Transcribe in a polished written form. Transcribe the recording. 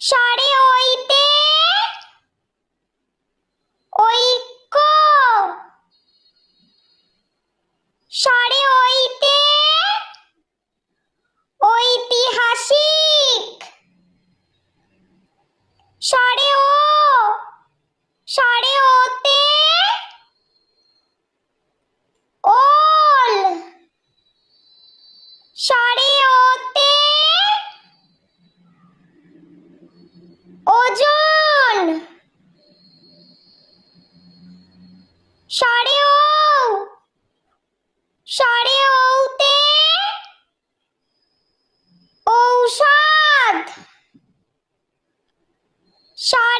সারে ওইতে ঐক্য, সারে ওইতে ঐতিহাসিক, সারে ও, সারে ওতে ওল, সারে ওতে ওজন, সারে ও, সারে ওতে ঔষধ, সারে